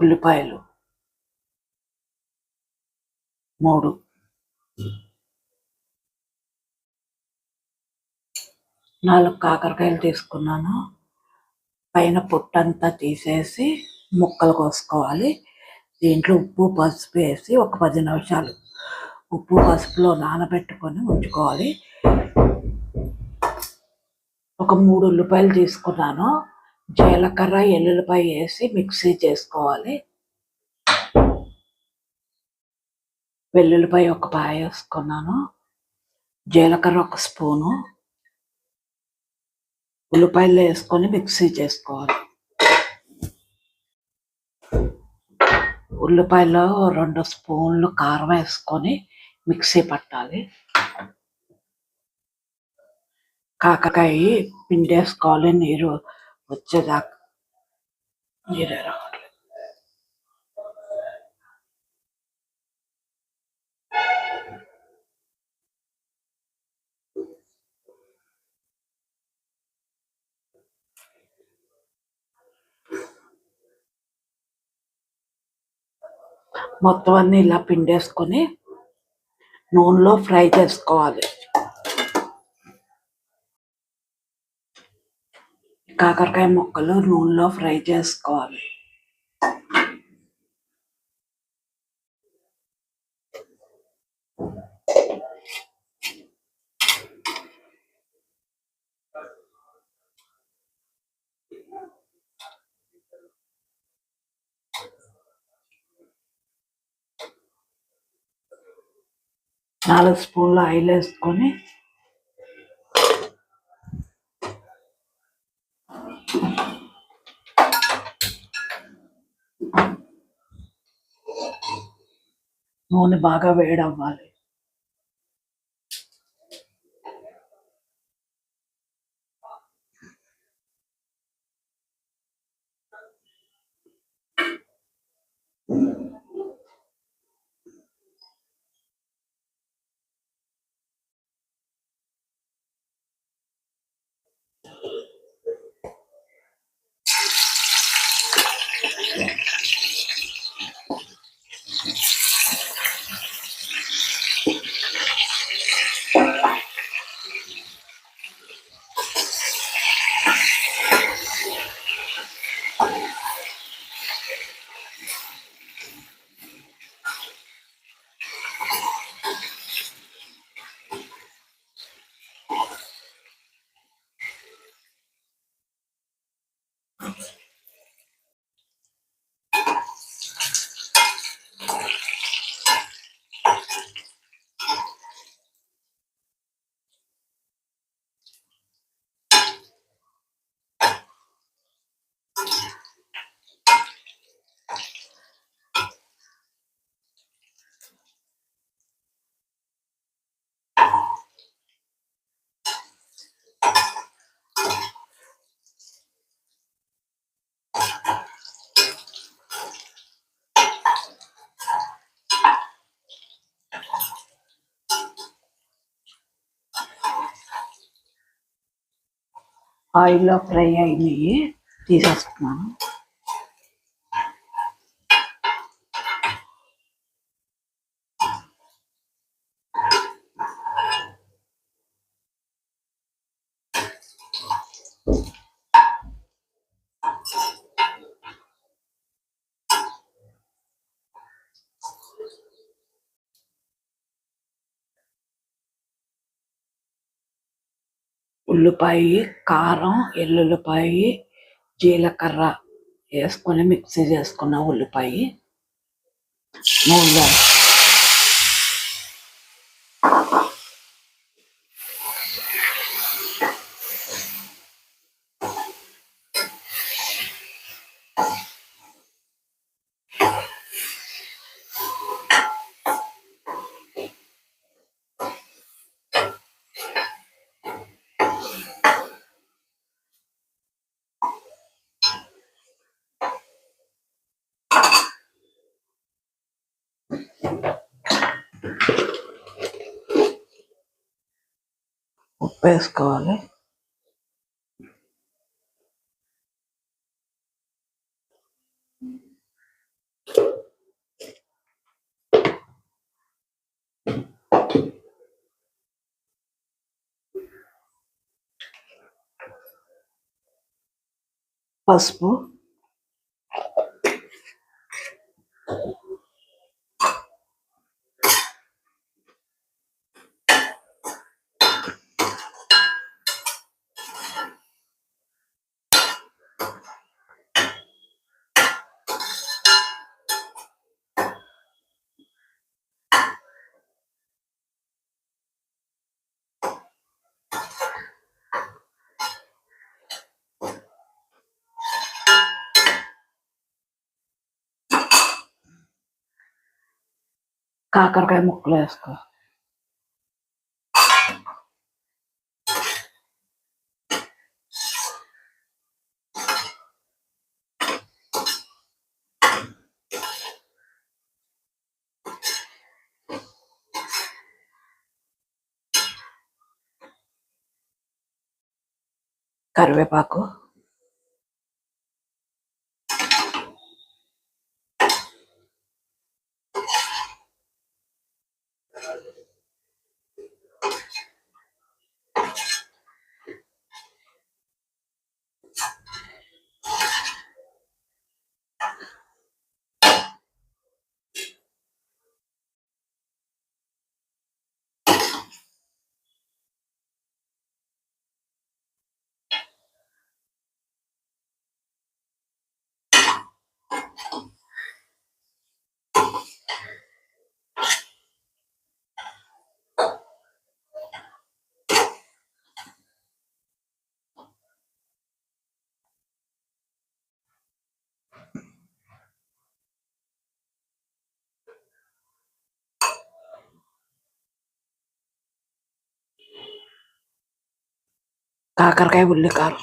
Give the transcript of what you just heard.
ఉల్లిపాయలు 3, 4 కాకరకాయలు తీసుకున్నాను. పైన పొట్టంతా తీసేసి ముక్కలు కోసుకోవాలి. దీంట్లో ఉప్పు పసుపు వేసి ఒక 10 నిమిషాలు ఉప్పు పసుపులో నానబెట్టుకొని ఉంచుకోవాలి. ఒక 3 ఉల్లిపాయలు తీసుకున్నాను. జీలకర్ర ఎల్లుల్లిపాయ వేసి మిక్సీ చేసుకోవాలి. వెల్లుల్లిపాయ ఒక పాయ వేసుకున్నాను. జీలకర్ర 1 స్పూను, ఉల్లిపాయలు వేసుకొని మిక్సీ చేసుకోవాలి. ఉల్లిపాయలో 2 స్పూన్లు కారం వేసుకొని మిక్సీ పట్టాలి. కాకరకాయ పిండేసుకోవాలి, నీరు వచ్చేదాకా. నీరే రావాలి. మొత్తం అన్నీ ఇలా పిండేసుకొని నూనెలో ఫ్రై చేసుకోవాలి. కాకరకాయ ముక్కలు నూనెలో ఫ్రై చేసుకోవాలి. నాలుగు స్పూన్లు ఆయిల్ వేసుకొని నూనె బాగా వేడవ్వాలి. ఆయిల్లో ఫ్రై అయినవి తీసేస్తున్నాను. ఉల్లిపాయ, కారం, ఎల్లుల్లిపాయ, జీలకర్ర వేసుకొని మిక్సీ చేసుకున్న ఉల్లిపాయ నూనె ఉప్పు వేసుకోవాలి. పసుపు, కాకరకాయ ముక్కలు వేసుకో. కరివేపాకు, కాకరకాయ ఉల్లికారం,